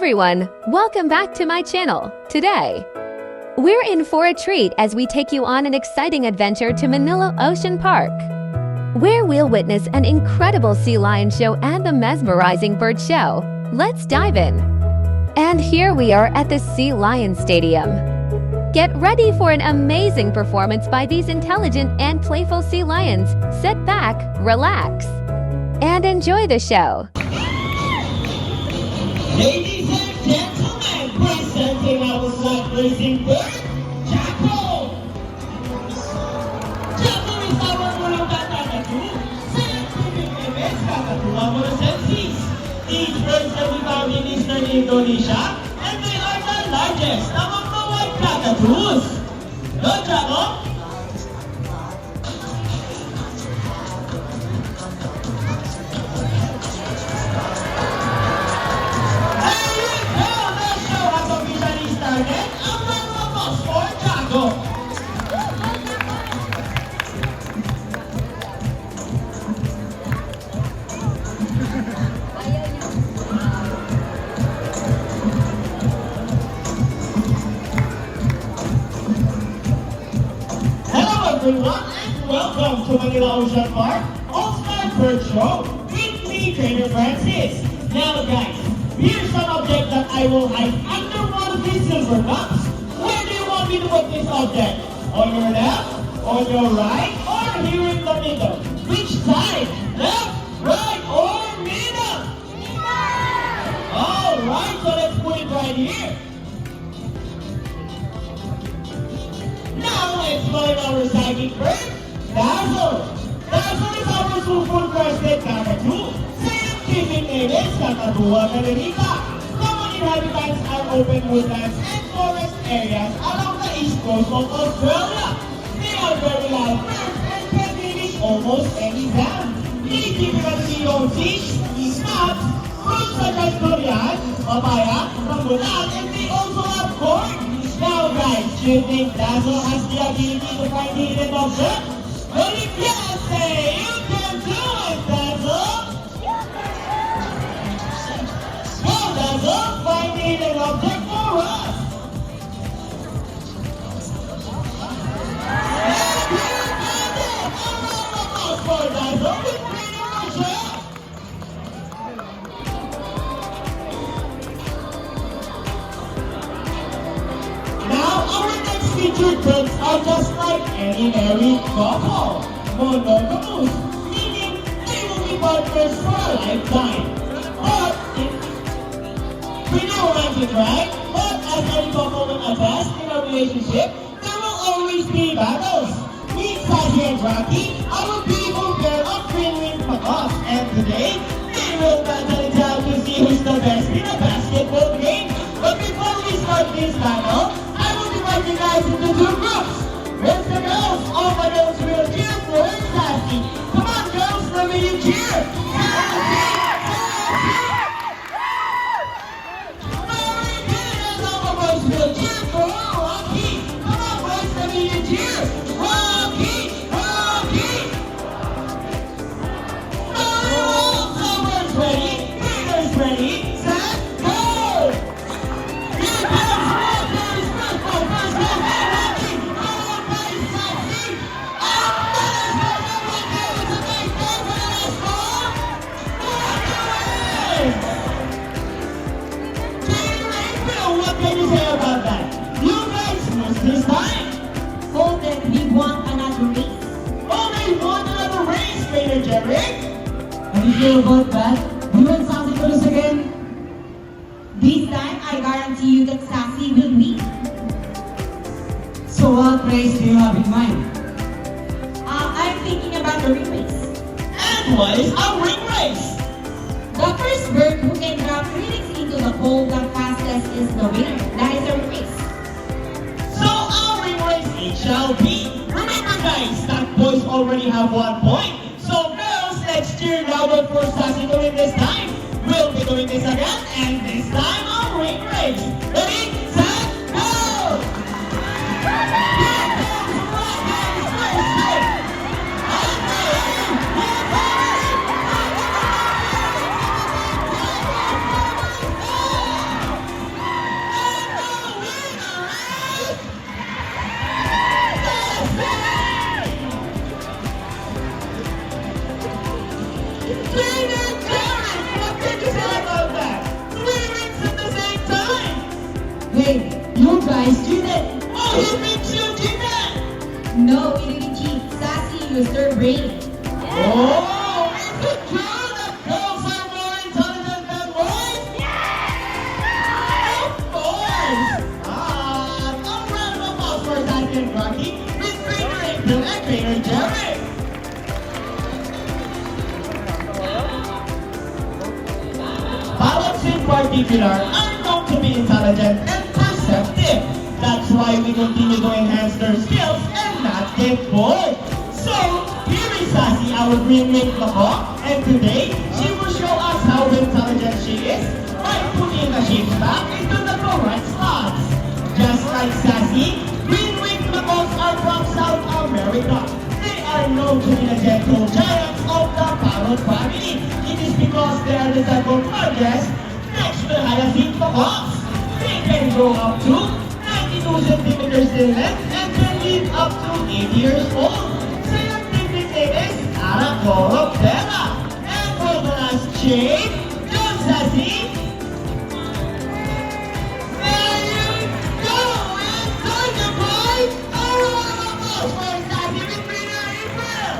everyone, welcome back to my channel. Today, we're in for a treat as we take you on an exciting adventure to Manila Ocean Park, where we'll witness an incredible sea lion show and the mesmerizing bird show. Let's dive in. And here we are at the Sea Lion Stadium. Get ready for an amazing performance by these intelligent and playful sea lions. Sit back, relax, and enjoy the show. Ladies and gentlemen, presenting our sun-blazing bird, Jacko! Jacko is our mulong kakatu, scientific image kakatuwa mo na senses. These birds can be found in eastern Indonesia, and they are the largest among the white kakatus. No, Jacko? Everyone, and welcome to Manila Ocean Park All-Star Bird Show with me, Trainer Francis. Now guys, here's an object that I will hide under one of these silver cups. Where do you want me to put this object? On your left, on your right, or here in the middle? Which side? Left, right, or middle? Alright, so let's put it right here. Now let's find our psychic bird, Dazzle. Dazzle is our sulfur-crested kakadu. Scientific name is Kakadua calenita. Common inhabitants are open woodlands and forest areas along the east coast of Australia. They are very loud birds and can finish almost any sound. They typically own fish, nuts, fruits such as durian, papaya, rambutan, and they also have corn. Now guys, do you think Dazzle has the ability to find hidden objects? Well, if yes, say you can do it, Dazzle! Go, Dazzle, find the hidden object for us! And you found it! A round of applause for Dazzle with Trainer Rochelle! Featured birds are just like any married couple, monogamous, meaning they will be partners for a lifetime. But pretty romantic, right? But as any couple will attest in a relationship, there will always be battles. Meet Sashi and Rocky, our beautiful pair of twin-winged macaws, and today they will battle it out to see who's the best in a basketball game. But before we start this battle, you guys into two groups. Where's the girls? All the girls will cheer for Sassy. Come on, girls, let me cheer. Sassy! Sassy! Very good, and all the boys will cheer for Rocky. Come on, boys, let me cheer. Rocky! Rocky! All summer's ready. Peter's ready. Set, go! Here comes Walker's football. This time? Oh, then we want another race. Oh, they want another race, Trainer Jerry! How do you feel about that? You want Sassy for us again? This time, I guarantee you that Sassy will win. So what race do you have in mind? I'm thinking about the ring race. And what is a ring race? The first bird who can drop rings into the hole the fastest is the winner. That is a ring race. So our ring race it shall be. Remember guys, that boys already have 1 point. So girls, let's cheer louder for Sassy to win this time. We'll be doing this again, and this time our ring race. Ready, set, go! Here comes Rocky's first hit. And here comes Trainer Derek, what can you say about that? 3 weeks at the same time. Hey, you guys did it! Oh, he means you did that. No, we didn't cheat. Sassy used her brain. Oh, is it true that girls are more intelligent than boys? Of course. A round of applause for Zach and Rocky with Trainer April and Trainer Derek. Parrots in particular are known to be intelligent and perceptive. That's why we continue to enhance their skills and not get bored. So, here is Sassy, our greenmate Mako, and today, she will show us how intelligent she is by putting the shapes back into the correct slots. Just like Sassy, greenwing Makos are from South America. They are known to be the gentle giants of the Parrot family. It is because they are the second largest next to hyacinth Makos. They can grow up to 92 centimeters in length and can live up to 80 years old. Scientific name is Aracoroctera. And for the last shape, John Sassy. There you go! Enjoy the boys! A round of applause for Sassy with Trainer April!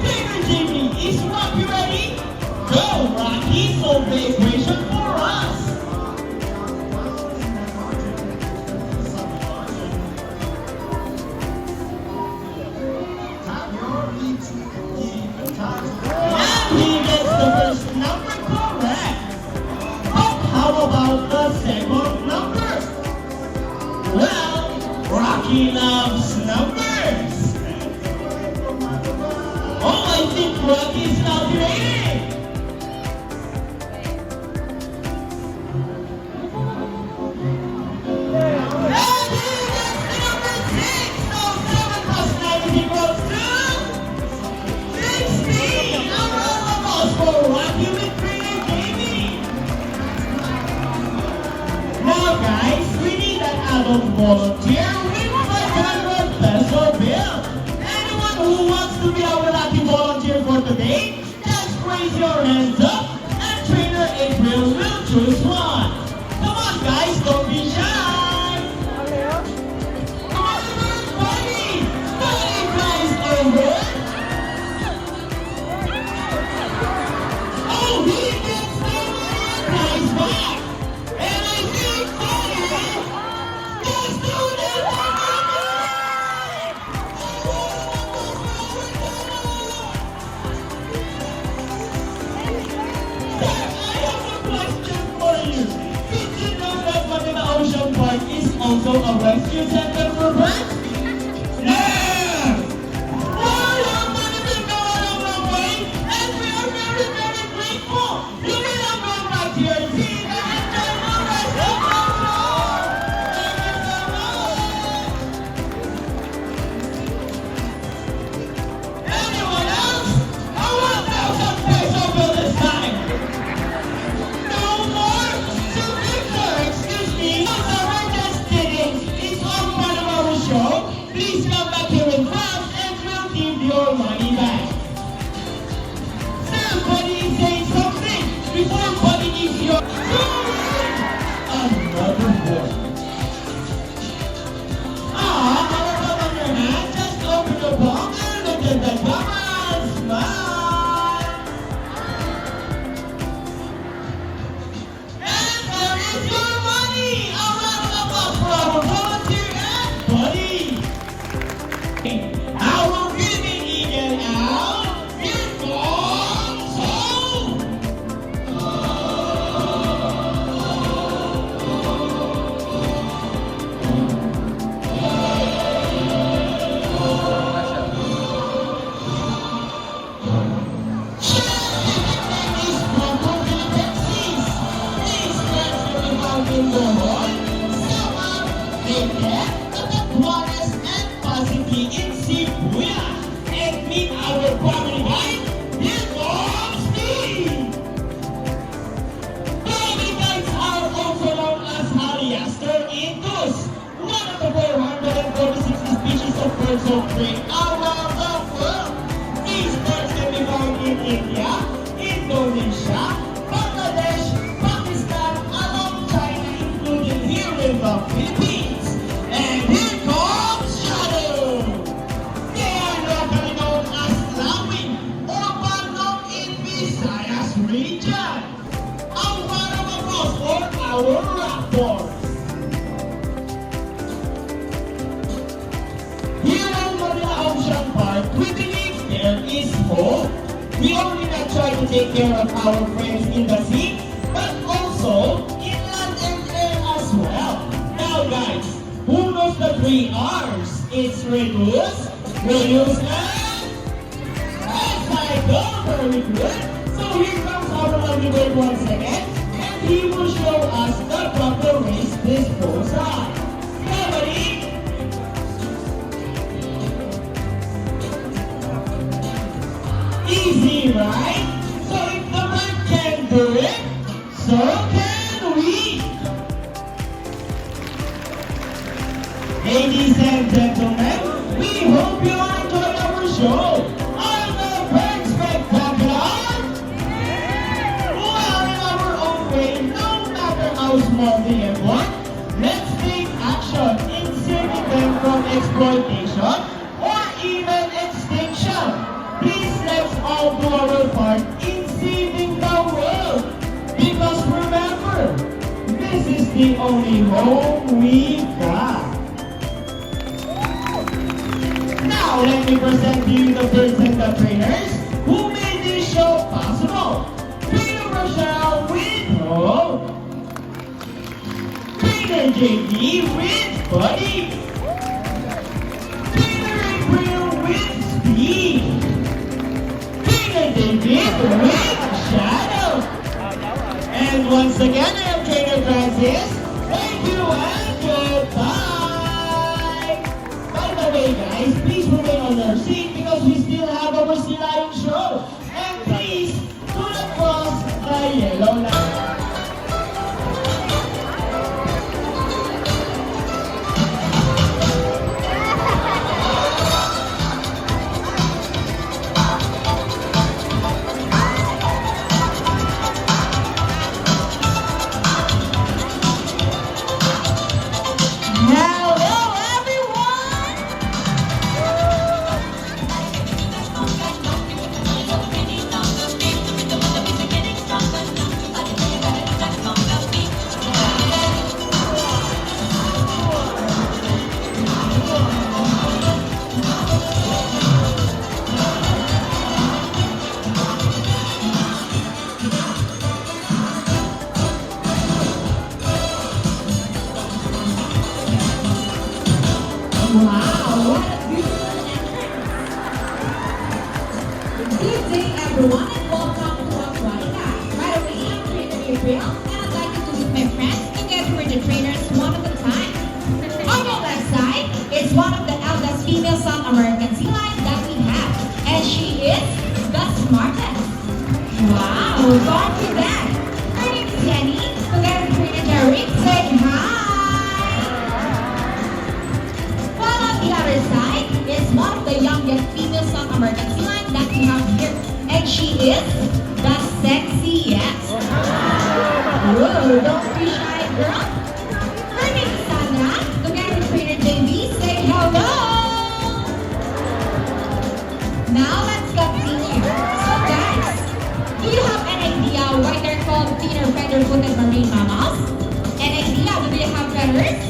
Trainer Jimmy, is Rocky ready? Go, Rocky, solve the equation for us! And he gets the first number correct. But how about the second number? Well, Rocky loves numbers. Oh, I think Rocky's calculating. And he gets the number 6. So 7 plus 9 is equals to 16. A round of applause for Rocky with Trainer Jamie. Now guys, we need an adult volunteer with 500 peso bill. Anyone who wants to be our lucky volunteer for today, just raise your hands up and Trainer April will choose one. Come on guys, don't be shy. Come on, everybody. Buddy prize over. Oh, he gets the prize back. And I think Buddy gets to the I have a question for you. Did you know that Manila Ocean Park is also a rescue center for birds? Yeah! Well, your money will go a long way, and we are very, very grateful. You may now go back to your seat and enjoy the rest of the show. Thank you so much. Anyone else? I want 1,000 peso bill this time. No more? So Victor, excuse me. No, sir, we're just kidding. It's all part of our show. Please come back here in class and we'll give your money back. Sir, Buddy is saying something before Buddy gives your another one. How about on your hand? Just open your palm and look at the camera and smile. And there is your money! A round of applause for our volunteer and Buddy! Our giving eagle out, here comes home! Is from Brooklyn, Texas. These friends will be found in the hall, Samar, Vete, Tabacuares, and possibly in Cebuya. And meet our family guide, here comes Steve! Family guides are also known as Haliaster Indus. the 446 species of birds of prey around the world. These birds can be found in India, Indonesia, Bangladesh, Pakistan, along China, including here in the Philippines. And here comes Shadow. They are locally known as Lawin or Bandong in Visayas region. Ang Marabagos or our raptor. Here in Manila Ocean Park, we believe there is hope. We only not try to take care of our friends in the sea, but also in land and air as well. Now guys, who knows the 3 R's? It's reduce, reuse, and recycle. Very good. So here comes our lovely bird once again, and he will show us the proper waste disposal. Everybody, easy, right? So if the bird can do it, so can we. Ladies and gentlemen, we hope you enjoy our show. Are the birds spectacular? Well, in our own way, no matter how small they are born, let's take action in saving them from exploitation or even extinction. Please let's all do our part in saving the world. Because remember, this is the only home we got. Now let me present to you the birds and the trainers who made this show possible. Trainer Rochelle with Hope. Trainer JD with Buddy. Trainer April with Speed. David with Shadow. And once again, I am Trainer Francis. Thank you and goodbye. By the way, guys, please remain on your seat because we still have our Sea Lion show. And please do not cross the yellow line. Wow, what a beautiful entrance! Good day, everyone, and welcome to Aquatica. Right away, I'm Trainer April, and I'd like you to meet my friends and get to the trainers one at a time. On my left side is one of the eldest female South American sea lions that we have, and she is the smartest. Wow, gone to that. Her name is Jenny, together with Trainer Jerry. Say hi! The other side is one of the youngest female South American sea lions that we have here, and she is the sexiest. Whoa, don't be shy, girl. Her name is Sandra, together with Trainer JB. Say hello. Now let's continue. So guys, do you have an idea why they're called thinner feather-footed marine mammals? An idea? Do they have feathers?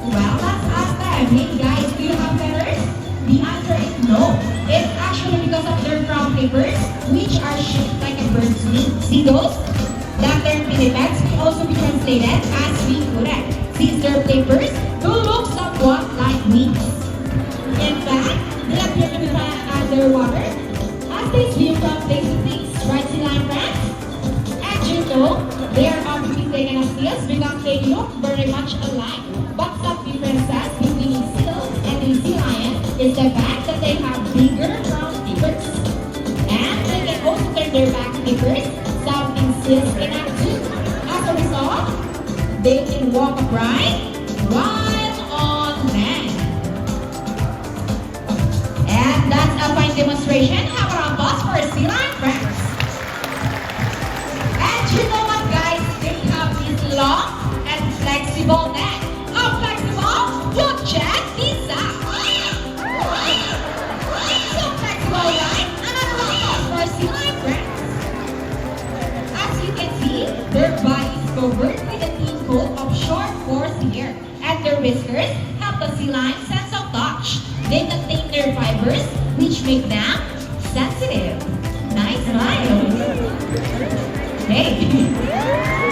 Well, let's ask them. Hey guys, do you have feathers? The answer is no. It's actually because of their front flippers, which are shaped like a bird's wing. See those? That term pinnipeds can also be translated as wing-footed, since their flippers do look somewhat like wings. In fact, they appear to be flying underwater as they swim from place to place. Right, sea lion friends? And you know, they are often taken as seals because they look very much alike. But some differences between seals and the sea lion is the fact that they have bigger front flippers. And they can also turn their back flippers, something seals cannot do. As a result, they can walk upright while on land. whiskers help the sea lion's sense of touch. They contain nerve fibers, which make them sensitive. Nice smile. Hey.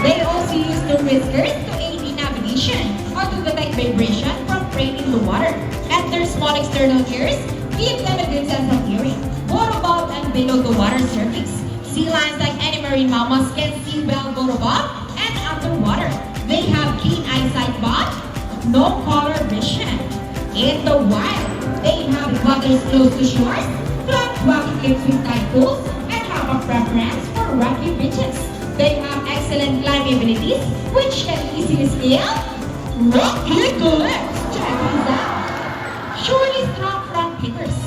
They also use their whiskers to aid in navigation or to detect vibration from rain in the water. And their small external ears give them a good sense of hearing, both above and below the water surface. Sea lions, like any marine mammals, can see well both above and underwater. They have keen eyesight but no color vision. In the wild, they inhabit waters close to shores, flat rocky cliffs with tide pools, and have a preference for rocky beaches. They have excellent climbing abilities, which can easily scale rocky cliffs. Check this out. Surely strong front flippers.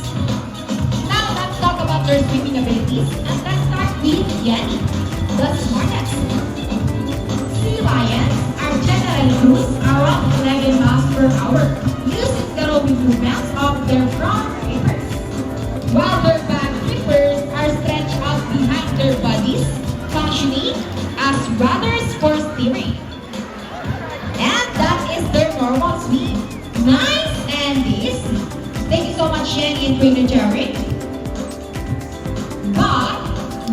Now let's talk about their swimming abilities, and let's start with Yenny, the smartest. Sea lions are generally cruise around 11 miles per hour, using the rowing movements of their front flippers, while their back flippers are stretched out behind their bodies, functioning as rudders for steering. And that is their normal speed. Nice and easy. Thank you so much, Jenny and Trainer Jerry. But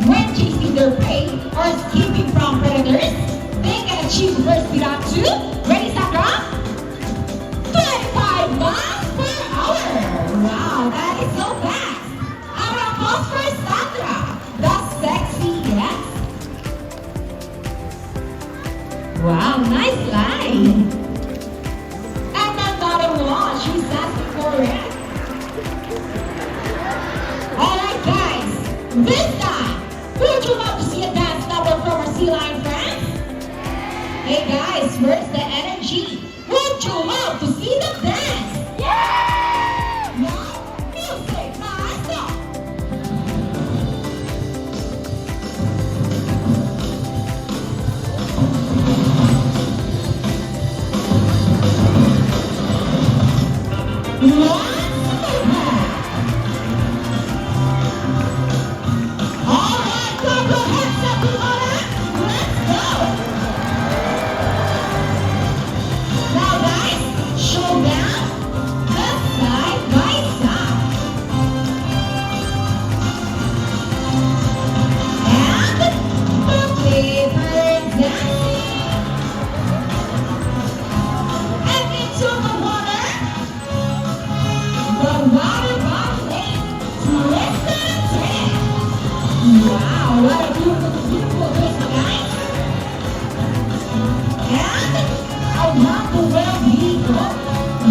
when chasing their prey or escaping from predators, they can achieve burst speed up to, ready, Sandra? 25 miles per hour. Wow, that is so fast. Our applause for Sandra, the sexy yes. Wow, nice line. And another one, she's asking for it. Alright guys, this time, would you love to see a dance number from our sea lion friends? Hey guys, where's the energy? Would you love to see the dance? Yeah! Now, music, maestro! Wow, what a beautiful twist, guys. And around the world we go,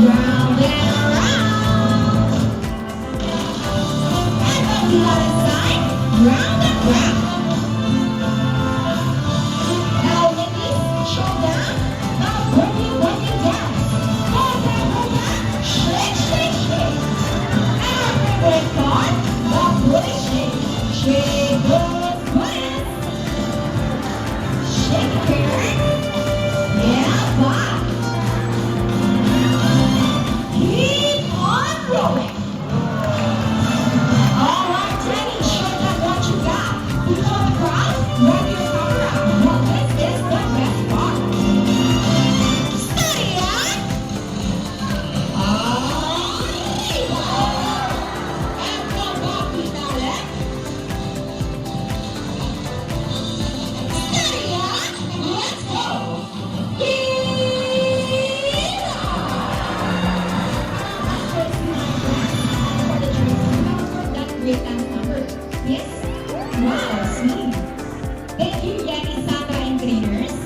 round and around. And on the other side, round and round. Now ladies, showdown, now boogie dance. Hold shake, shake, shake. And our favorite part, the booty shake. Shake those butts. Shake it here. Yeah, back. Keep on rolling. All right, Jenny, show them what you got. Before the crowd, ready your camera. Well, this is the best part. Steady on. And come back with that left. Let's go! That great dance number. Yes? Wow, sweet. Thank you, Yanni, Sandra, and trainers.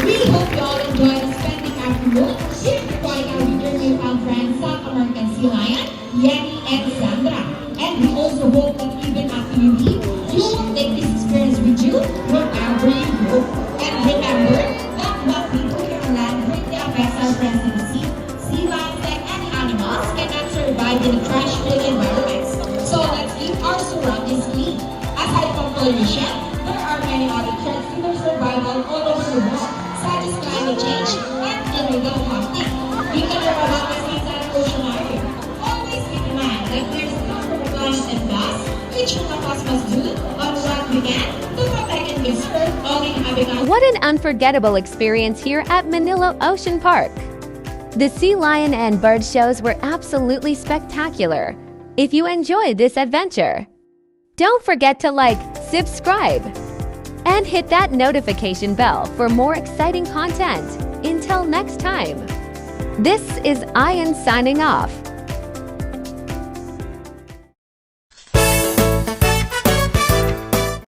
We hope you all enjoyed spending afternoon here in Florida with your newfound friends, South American Sea Lion, Yanni, and Sandra. And we also hope that even after you leave, you will take this experience with you wherever you go. And remember that what we do here on land greatly affects our friends in the sea. Sea lions, like any animals, cannot survive in a trash-filled environment. So let's keep our surroundings clean. Aside from pollution, there are many other threats to their survival all over the world, such as climate change and illegal hunting. You can learn about this inside the ocean area. Always keep in mind that there's no compliance and laws which all of us must do on what we can to protect and conserve all inhabitants. What an unforgettable experience here at Manila Ocean Park! The sea lion and bird shows were absolutely spectacular. If you enjoyed this adventure, don't forget to like, subscribe, and hit that notification bell for more exciting content. Until next time, this is Ian signing off.